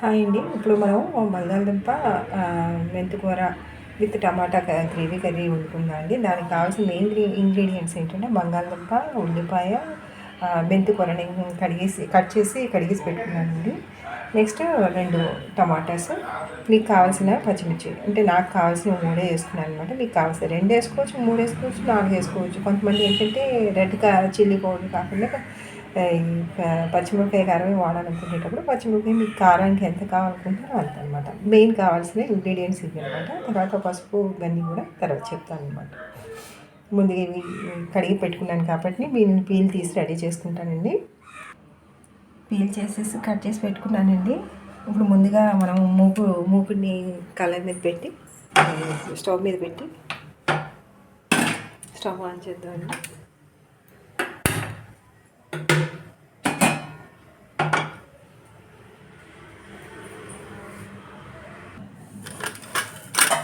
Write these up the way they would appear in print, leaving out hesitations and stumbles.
Hi అండి. ఇప్పుడు మనం బంగాళదుంప మెంతికూర విత్ టమాటా గ్రేవీ కర్రీ వండుకుందాం అండి. దానికి కావాల్సిన మెయిన్ ఇంగ్రీడియంట్స్ ఏంటంటే బంగాళదుంప, ఉల్లిపాయ, మెంతికూర నేను కడిగేసి పెట్టుకున్నానండి. నెక్స్ట్ 2 టమాటాస్, మీకు కావాల్సిన పచ్చిమిర్చి, అంటే నాకు కావాల్సిన 3 వేసుకున్నాను అనమాట. మీకు కావాల్సిన 2 వేసుకోవచ్చు, 3 వేసుకోవచ్చు, 4 వేసుకోవచ్చు. కొంతమంది ఏంటంటే రెడ్ చిల్లీ పౌడర్ కాకుండా పచ్చిమిరపకాయ కారమే వాడాలనుకునేటప్పుడు పచ్చిమిరపకాయ మీకు కారానికి ఎంత కావాలనుకుంటారో అంత అనమాట. మెయిన్ కావాల్సిన ఇంగ్రీడియంట్స్ ఇవి అనమాట. తర్వాత పసుపు ఇవన్నీ కూడా తర్వాత చెప్తాను అనమాట. ముందుగా ఇవి కడిగి పెట్టుకున్నాను కాబట్టి దీన్ని పీల్ తీసి రెడీ చేసుకుంటానండి. పీల్ చేసేసి కట్ చేసి పెట్టుకున్నానండి. ఇప్పుడు ముందుగా మనం మూకుడిని కలర్ మీద పెట్టి స్టవ్ మీద పెట్టి స్టవ్ ఆన్ చేద్దామండి.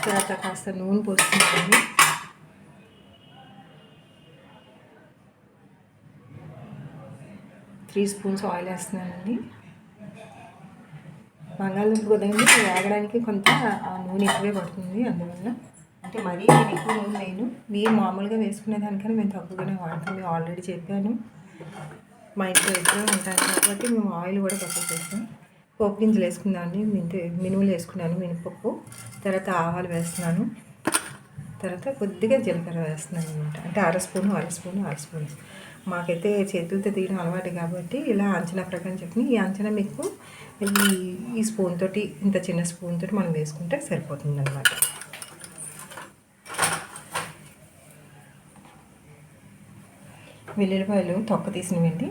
తర్వాత కాస్త నూనె పోసుకుంటాను. త్రీ స్పూన్స్ ఆయిల్ వేస్తున్నానండి. బంగాళదుంప కదండి, వేగడానికి కొంత నూనె ఎక్కువే పడుతుంది. అందువల్ల అంటే మరీ నేను ఎక్కువ నూనె వేయను. మీరు మామూలుగా వేసుకునే దానికన్నా మేము తక్కువగానే వాడతాం. మేము ఆల్రెడీ చెప్పాను, మా ఇంట్లో ఇద్దరే ఉంటాను కాబట్టి మేము ఆయిల్ కూడా తక్కువ చేస్తాం. పోపు గింజలు వేసుకున్నాను, మినుములు వేసుకున్నాను, మినపప్పు. తర్వాత ఆవాలు వేస్తున్నాను. తర్వాత కొద్దిగా జీలకర్ర వేస్తున్నాను అనమాట. అంటే అర స్పూను. మాకైతే చేతులతో తీయడం అలవాటు కాబట్టి ఇలా అంచనా ప్రకారం చెప్పి ఈ అంచనా మీకు ఈ స్పూన్ తోటి, ఇంత చిన్న స్పూన్ తోటి మనం వేసుకుంటే సరిపోతుంది అనమాట. వెల్లుల్లిపాయలు తొక్క తీసినవండి.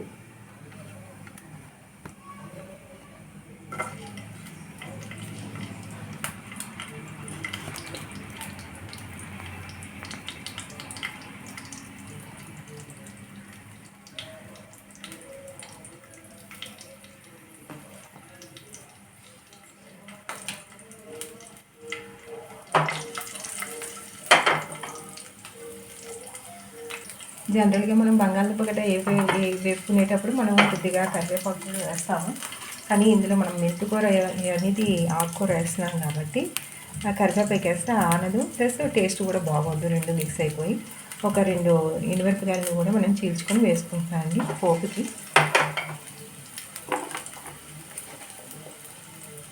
జనరల్గా మనం బంగాళదుంప గడ్డ వేపుకునేటప్పుడు మనం కొద్దిగా కరివేపాకు వేస్తాము. కానీ ఇందులో మనం మెంతికూర అనేది ఆకుకూర వేస్తున్నాం కాబట్టి ఆ కరివేపాకు వేస్తే ఆనదు, ప్లస్ టేస్ట్ కూడా బాగోద్దు. 2 మిక్స్ అయిపోయి ఒక 2 ఎండుమిరపకాయలను కూడా మనం చీల్చుకొని వేసుకుంటామండి. పోపుకి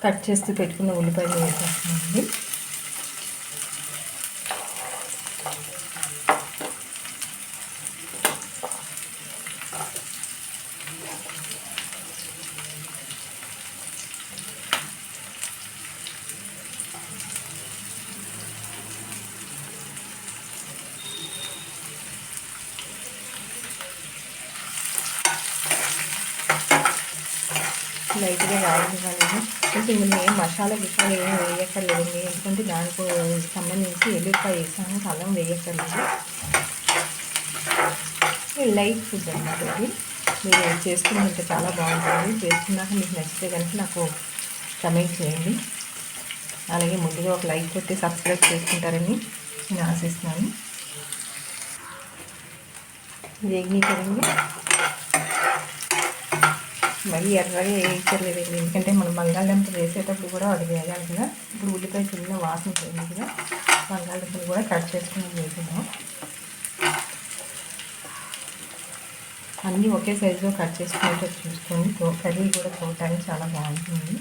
కట్ చేస్తూ పెట్టుకున్న ఉల్లిపాయలు వేసేస్తున్నామండి. లైట్గా రావడం ఇందులో ఏం మసాలా ఏమి వేయక్కర్లేదండి. ఎందుకంటే దానికి సంబంధించి ఎల్లిపాయ వేసాను, అల్లం వేయక్కర్లేదు. లైట్ ఫుడ్ అన్నమాట ఇది. మీరు చేసుకుంటే చాలా బాగుంటుంది. చేసుకున్నాక మీకు నచ్చితే కనుక నాకు కమెంట్ చేయండి. అలాగే ముందుగా ఒక లైక్ కొట్టి సబ్స్క్రైబ్ చేసుకుంటారని నేను ఆశిస్తున్నాను. వేగిని కదండి, మరీ ఎర్రగా వేయక్కర్లేదండి. ఎందుకంటే మనం బంగాళదుంప వేసేటప్పుడు కూడా అది వేయాలి కదా. ఇప్పుడు ఉల్లిపాయ చిన్న వాసన పోయింది కదా, బంగాళదుంపలు కూడా కట్ చేసుకుని వేసుకుందాం. అన్నీ ఒకే సైజులో కట్ చేసుకునేటట్టు చూసుకొని కర్రీ కూడా చూడటానికి చాలా బాగుంటుంది.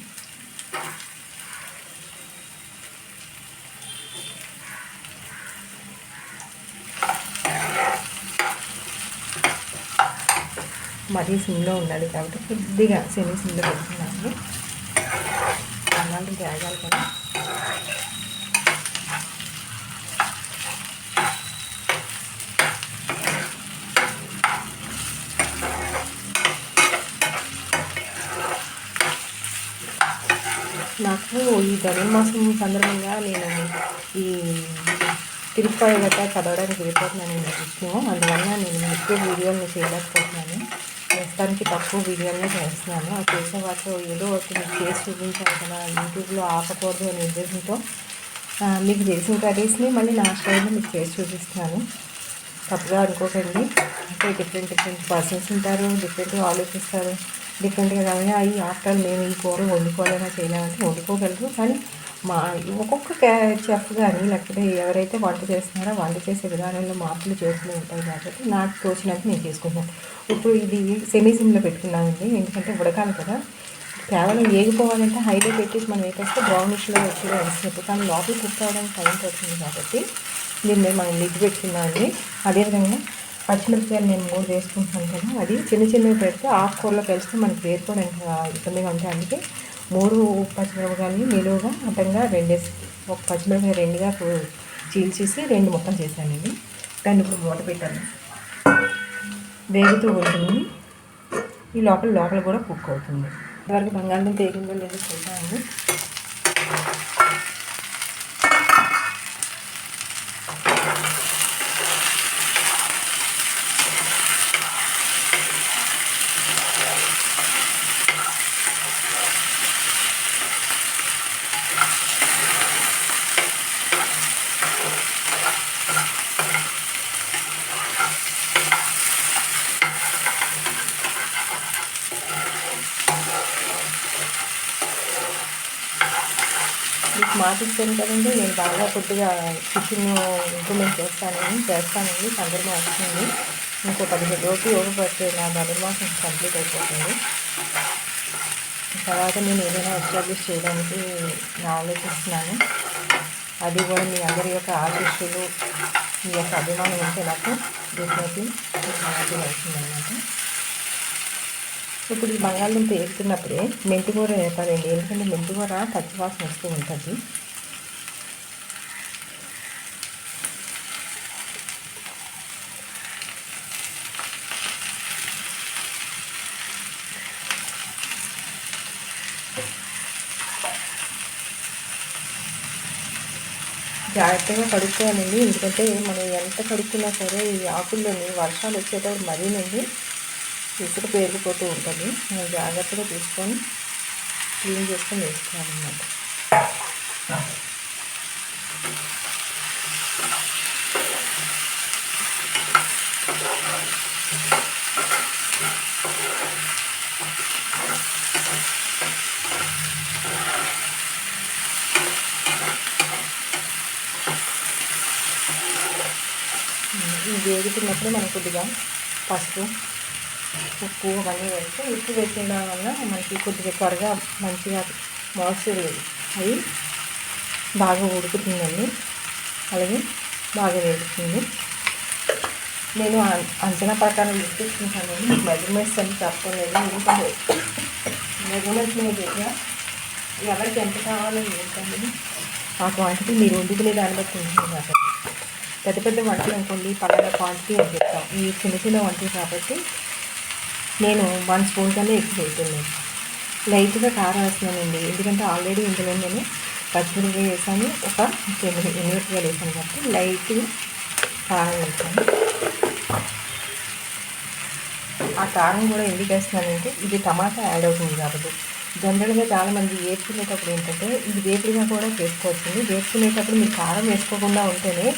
మరీ సిమ్లో ఉండాలి కాబట్టి కొద్దిగా సిమ్లో పెట్టుకున్నాను. అలాంటివి వేగాలి కదా. నాకు ఈ ధనుర్మాసం సందర్భంగా నేను ఈ తిరుపతి గట్రా చదవడానికి వెళ్ళిపోతున్నాను ఇష్టం. అందువల్ల నేను ఎక్కువ వీడియోలు చేయలేకపోతున్నాను. ప్రస్తుతానికి తక్కువ వీడియోలనే చేస్తున్నాను. ఆ చేసే వాటిలో ఏదో ఒకటి మీకు చేసి చూపించాలి కదా, యూట్యూబ్లో ఆపకూడదు అనే ఉద్దేశంతో మీకు చేసిన కర్రీస్ని మళ్ళీ నా స్టైల్లో మీకు చేసి చూపిస్తున్నాను. తప్పుగా అనుకోకండి. అంటే డిఫరెంట్ పర్సన్స్ ఉంటారు, డిఫరెంట్గా ఆలోచిస్తారు. డిఫరెంట్గా కావాలి అవి ఆఫ్టర్ మేము ఈ కూర వండుకోవాలన్నా చేయలేమంటే వండుకోగలరు. కానీ మా ఒక్కొక్క చెఫ్ కానీ లేకపోతే ఎవరైతే వంట చేస్తున్నారో వంట చేసే విధానంలో మార్పులు చేస్తూ ఉంటాయి కాబట్టి నాకు తోచినంత నేను చేసుకుంటున్నాను. ఇప్పుడు ఇది సెమీ సిమ్లో పెట్టుకున్నానండి, ఎందుకంటే ఉడకాలి కదా. కేవలం ఏగిపోవాలంటే హైలో పెట్టేసి మనం వేపేస్తే బ్రౌనిష్లో వచ్చేది వస్తుంది, కానీ లోపల కుక్ అవ్వడానికి టైం పడుతుంది కాబట్టి దీని మీద మనం లిడ్ పెట్టుకున్నామండి. అదేవిధంగా పచ్చిమిరపకాయలు నేను 3 వేసుకుంటున్నాను కదా, అది చిన్నవి పెడితే ఆకుకూరలో కలిస్తే మనకి వేరుకోవడానికి ఇబ్బందిగా ఉంటాయి. అందుకే 3 పచ్చిమిరపకాయలని నిలువుగా అడ్డంగా 2 ఒక పచ్చిమిరపకాయ 2గా చీల్చేసి 2 ముక్కలు చేశానండి. దాన్ని ఇప్పుడు మూత పెట్టాను, వేగుతూ ఉంటుంది. ఈ లోపల కూడా కుక్ అవుతుంది. ఇంతవరకు బంగాళదుంప వేగిందో లేదో చూద్దామండి. మీకు మాట ఇచ్చాను కదండి, నేను బాగా కొద్దిగా కిచెన్ ఇంప్రూవ్మెంట్ చేస్తానండి. సందర్భం వస్తుంది, ఇంకో 15 రోజులు ఓపిపడితే నా ధనుర్మాసం కంప్లీట్ అయిపోతుంది. తర్వాత నేను ఏదైనా ఎస్టాబ్లిష్ చేయడానికి ఆలోచిస్తున్నాను. అది కూడా మీ అందరి యొక్క ఆశీస్సులు, మీ యొక్క అభిమానం ఉంటే నాకు డెఫినెట్లీ హ్యాపీ అవుతుందన్నమాట. ఇప్పుడు ఈ బంగాళదుంప వేస్తున్నప్పుడే మెంతికూర వేపాలండి, ఎందుకంటే మెంతికూర పచ్చివాసన వస్తూ ఉంటుంది. జాగ్రత్తగా కడుక్కోవాలండి, ఎందుకంటే మనం ఎంత కడుక్కున్నా సరే ఈ ఆకుల్లోని వర్షాలు వచ్చేటప్పుడు మరీనండి ఇసుక పేరుకుపోతూ ఉంటుంది. మనం జాగ్రత్తగా తీసుకొని క్లీన్ చేసుకొని వేసుకోవాలన్నమాట. ఇది వేగుతున్నప్పుడు మనం కొద్దిగా పసుపు, ఉప్పు అవన్నీ వేస్తే ఉప్పు వేసేయడం వల్ల మనకి కొద్దిగా త్వరగా మంచిగా మాయిశ్చర్ అవి బాగా ఉడుకుతుందండి, అలాగే బాగా వేగుతుంది. నేను అంచనా ప్రకారం తీసుకుంటానండి, మీకు మెజర్మెంట్స్ అని చెప్పలేదు. ఎందుకంటే మెజర్మెంట్స్ మీద దగ్గర ఎవరికి ఎంత కావాలో ఏంటండి ఆ క్వాంటిటీ మీరు వండుకునే దాన్ని బట్టి ఉంటుంది కాబట్టి. పెద్ద వంటలు అనుకోండి పలానా క్వాంటిటీ అని చెప్తాం, ఈ చిన్న వంటలు కాబట్టి నేను 1 స్పూన్ కన్నా ఎక్కువ వేస్తున్నాను. లైట్గా కారం వేస్తున్నానండి, ఎందుకంటే ఆల్రెడీ ఇందులో నేను పచ్చిమిరపకాయ వేసాను, ఒక 2 ఎండుమిరపకాయలు వేసాను కాబట్టి లైట్గా కారం వేసాను. ఆ కారం కూడా ఎందుకు వేస్తున్నానంటే ఇది టమాటా యాడ్ అవుతుంది కాబట్టి. జనరల్గా చాలామంది వేసుకునేటప్పుడు ఏంటంటే ఇది వేపుడుగా కూడా చేసుకోవచ్చండి. వేసుకునేటప్పుడు మీరు కారం వేసుకోకుండా ఉంటేనే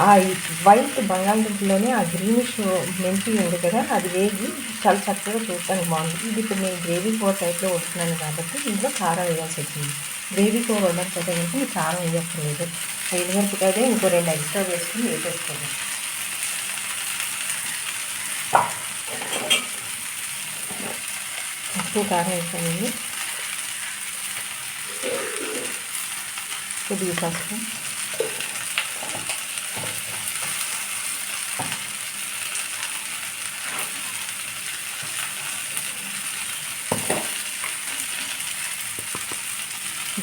ఆ వైట్ బంగాళదుంపలోనే ఆ గ్రీనిష్ మెంతి ఉంది కదా, అది వేగి చాలా చక్కగా చూడటానికి బాగుంది. ఇది ఇప్పుడు నేను గ్రేవీ కూర టైప్లో వస్తున్నాను కాబట్టి ఇందులో కారం వేయాల్సి వచ్చింది. గ్రేవీ కూర వండకపోతే కనుక మీకు కారం వేయక్కర్లేదు. ఎండుమిరపకాయదే ఇంకో 2 ఎక్స్ట్రా వేసుకుని వేసేసుకోండి. ఉప్పు కారం వేసానండి, కొద్దిగా పసుపు,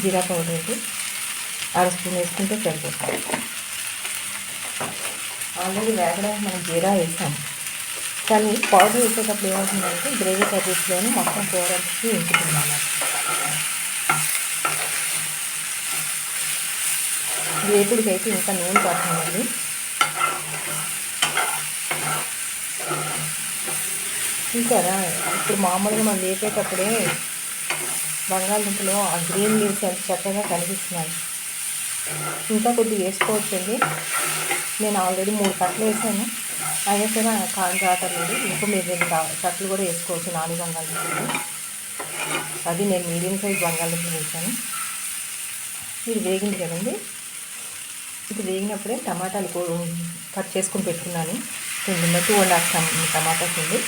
జీరా పౌడర్ అయితే 1/2 స్పూన్ వేసుకుంటే సరిపోతుంది. ఆల్రెడీ వేగడానికి మనం జీరా వేసాము, కానీ పౌడర్ వేసేటప్పుడు ఏమవుతుందంటే గ్రేవీ కర్రీస్లోనే మొత్తం కూరకి ఇంకుతుంది అన్నమాట. వేపుడికైతే ఇంకా నూనె పడుతుందండి. చూసారా, ఇప్పుడు మామూలుగా మనం వేపేటప్పుడే బంగాళదుంపలో ఆ గ్రీన్ లీవ్స్ ఎంత చక్కగా కనిపిస్తున్నాయి. ఇంకా కొద్దిగా వేసుకోవచ్చండి, నేను ఆల్రెడీ 3 కట్టలు వేసాను. అయినా సరే కారం రావట్లేదు. ఉప్పు మీరు చట్లు కూడా వేసుకోవచ్చు 4 బంగాళదుంపలు. అది నేను మీడియం సైజ్ బంగాళదుంపలు వేసాను. ఇది వేగింది కదండి. ఇది వేగినప్పుడే టమాటాలు కట్ చేసుకుని పెట్టుకున్నాను. 2.5 టమాటాస్ ఉంది.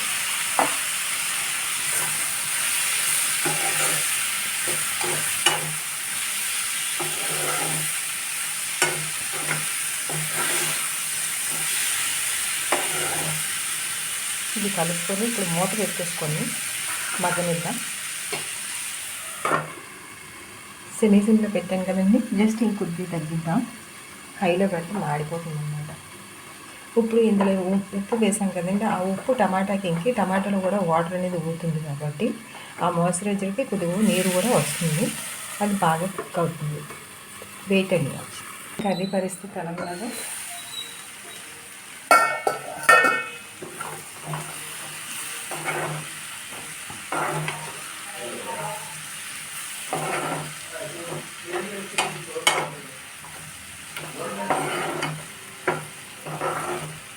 ఇది కలుపుకొని ఇప్పుడు మూత పెట్టేసుకొని మగ్గనిద్దాం. సిమ్లో పెట్టాం కదండి. జస్ట్ ఇంకొద్ది తగ్గిద్దాం. హైలో పెట్టి మాడిపోతుంది అన్నమాట. ఇప్పుడు ఇందులో ఉప్పు వేసాం కదండి. ఆ ఉప్పు టమాటాకి ఇంకి టమాటాలో కూడా వాటర్ అనేది ఊరుతుంది కాబట్టి ఆ మాయిశ్చరైజర్కి కొద్దిగా నీరు కూడా వస్తుంది. అది బాగా కుక్ అవుతుంది. వెయిట్ అండి. కర్రీ పరిస్థితి తెలంగాణలో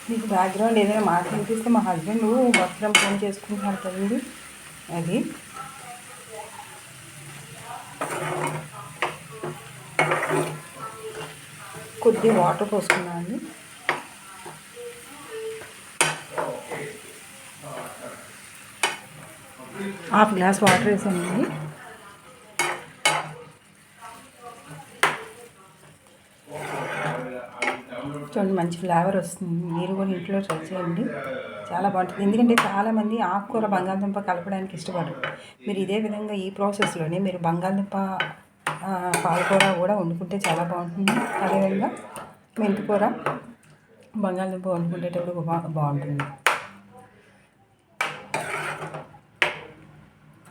మీకు బ్యాక్గ్రౌండ్ ఏదైనా మాట వినిపిస్తే మా హస్బెండ్ వర్క్ ఫ్రమ్ హోమ్ చేసుకుంటున్నారు కదండి. అది కొద్దిగా వాటర్ పోసుకున్నాను అండి. ½ గ్లాస్ వాటర్ వేసానండి. చూడండి మంచి ఫ్లేవర్ వస్తుంది. మీరు కూడా ఇంట్లో ట్రై చేయండి, చాలా బాగుంటుంది. ఎందుకంటే చాలామంది ఆకుకూర బంగాళదుంప కలపడానికి ఇష్టపడరు. మీరు ఇదే విధంగా ఈ ప్రాసెస్లోనే మీరు బంగాళదుంప పాలకూర కూడా వండుకుంటే చాలా బాగుంటుంది. అదేవిధంగా మెంతికూర బంగాళదుంప వండుకునేటప్పుడు బాగుంటుంది.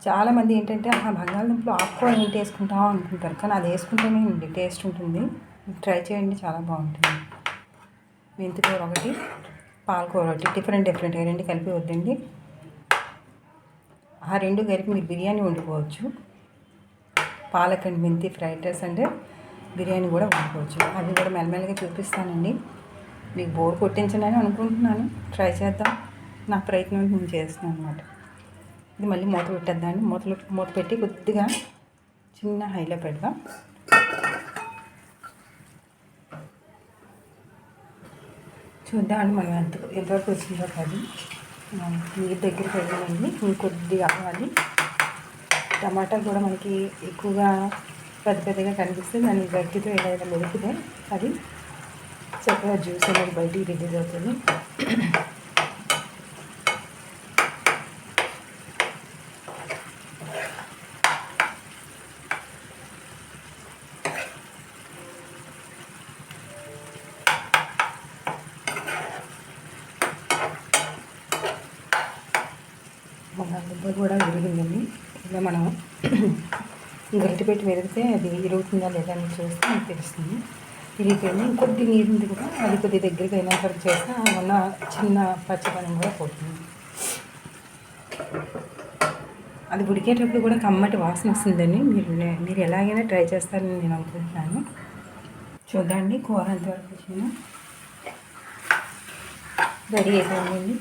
చాలామంది ఏంటంటే బంగాళదుంపలో ఆకుకూర ఏంటి వేసుకుంటామో అనుకుంటారు, కానీ అది వేసుకుంటేనే టేస్ట్ ఉంటుంది. ట్రై చేయండి, చాలా బాగుంటుంది. మెంతికూర ఒకటి, పాలకూర ఒకటి, డిఫరెంట్ రెండు కలిపి వద్దండి. ఆ 2 కలిపి మీరు బిర్యానీ వండుకోవచ్చు. పాలక్ అండ్ మెంతి ఫ్రైడ్ రైస్ అంటే బిర్యానీ కూడా వండుకోవచ్చు. అది కూడా మెల్లమెల్లగా చూపిస్తానండి. మీకు బోర్ కొట్టించనని అనుకుంటున్నాను. ట్రై చేద్దాం. నా ప్రయత్నం నేను చేస్తున్నాను అనమాట. ఇది మళ్ళీ మూత పెట్టేద్దామండి. మూత పెట్టి కొద్దిగా చిన్న హైలో పెడదాం. చూద్దామండి మనం ఎంతవరకు వచ్చిందో. కాదు నీరు దగ్గరికి వెళ్ళాలండి. ఇంకొద్దిగా కావాలి. టమాటాలు కూడా మనకి ఎక్కువగా పెద్దగా కనిపిస్తే దాన్ని గట్టితో ఏదైనా మెలిపితే అది చక్కగా జ్యూస్ అనేది బయటికి రిలీజ్ అవుతుంది. బంగాళదుంప కూడా విరిగిందండి. ఇలా మనం గరిటె పెట్టి విరిగితే అది విరుగుతుందా లేదా అని చూస్తే మనకు తెలుస్తుంది. విరిగిపోయింది. ఇంకొద్ది నీరు ఉంది కూడా, అది కొద్ది దగ్గరికి అయినా వరకు చేస్తే ఉన్న చిన్న పచ్చదనం కూడా పోతుంది. అది ఉడికేటప్పుడు కూడా కమ్మటి వాసన వస్తుందని మీరు ఎలాగైనా ట్రై చేస్తారని నేను అనుకుంటున్నాను. చూద్దండి కూర ఎంతవరకు వచ్చిందో. రెడీ అయిపోయిందండి.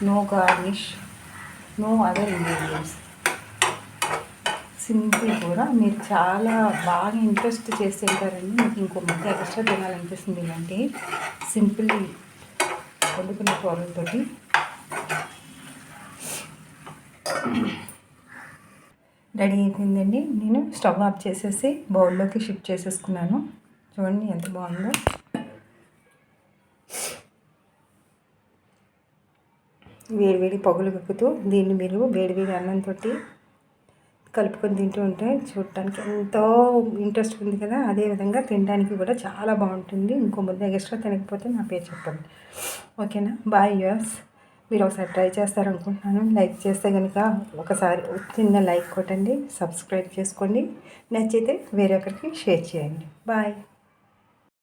No garnish, no other ingredients. Simple కూర. మీరు చాలా బాగా ఇంట్రెస్ట్ చేసి తింటారండి. మీకు ఇంకో ముద్ద ఎక్స్ట్రా తినాలనిపిస్తుంది. ఇలాంటి సింపుల్ వండుకున్న కూరలతోటి. రెడీ అయిపోయిందండి. నేను స్టవ్ ఆఫ్ చేసేసి బౌల్లోకి షిఫ్ట్ చేసేసుకున్నాను. చూడండి ఎంత బాగుందో. వేడివేడి పొగలు కక్కుతూ దీన్ని మీరు వేడివేడి అన్నంతో కలుపుకొని తింటూ ఉంటే చూడటానికి ఎంతో ఇంట్రెస్ట్ ఉంది కదా. అదేవిధంగా తినడానికి కూడా చాలా బాగుంటుంది. ఇంకో ముద్ద ఎక్స్ట్రా తినకపోతే నా పేరు చెప్పండి. ఓకేనా? Bye viewers. మీరు ఒకసారి ట్రై చేస్తారనుకుంటున్నాను. లైక్ చేస్తే కనుక ఒకసారి చిన్న లైక్ కొట్టండి, సబ్స్క్రైబ్ చేసుకోండి, నచ్చితే వేరొకరికి షేర్ చేయండి. బాయ్.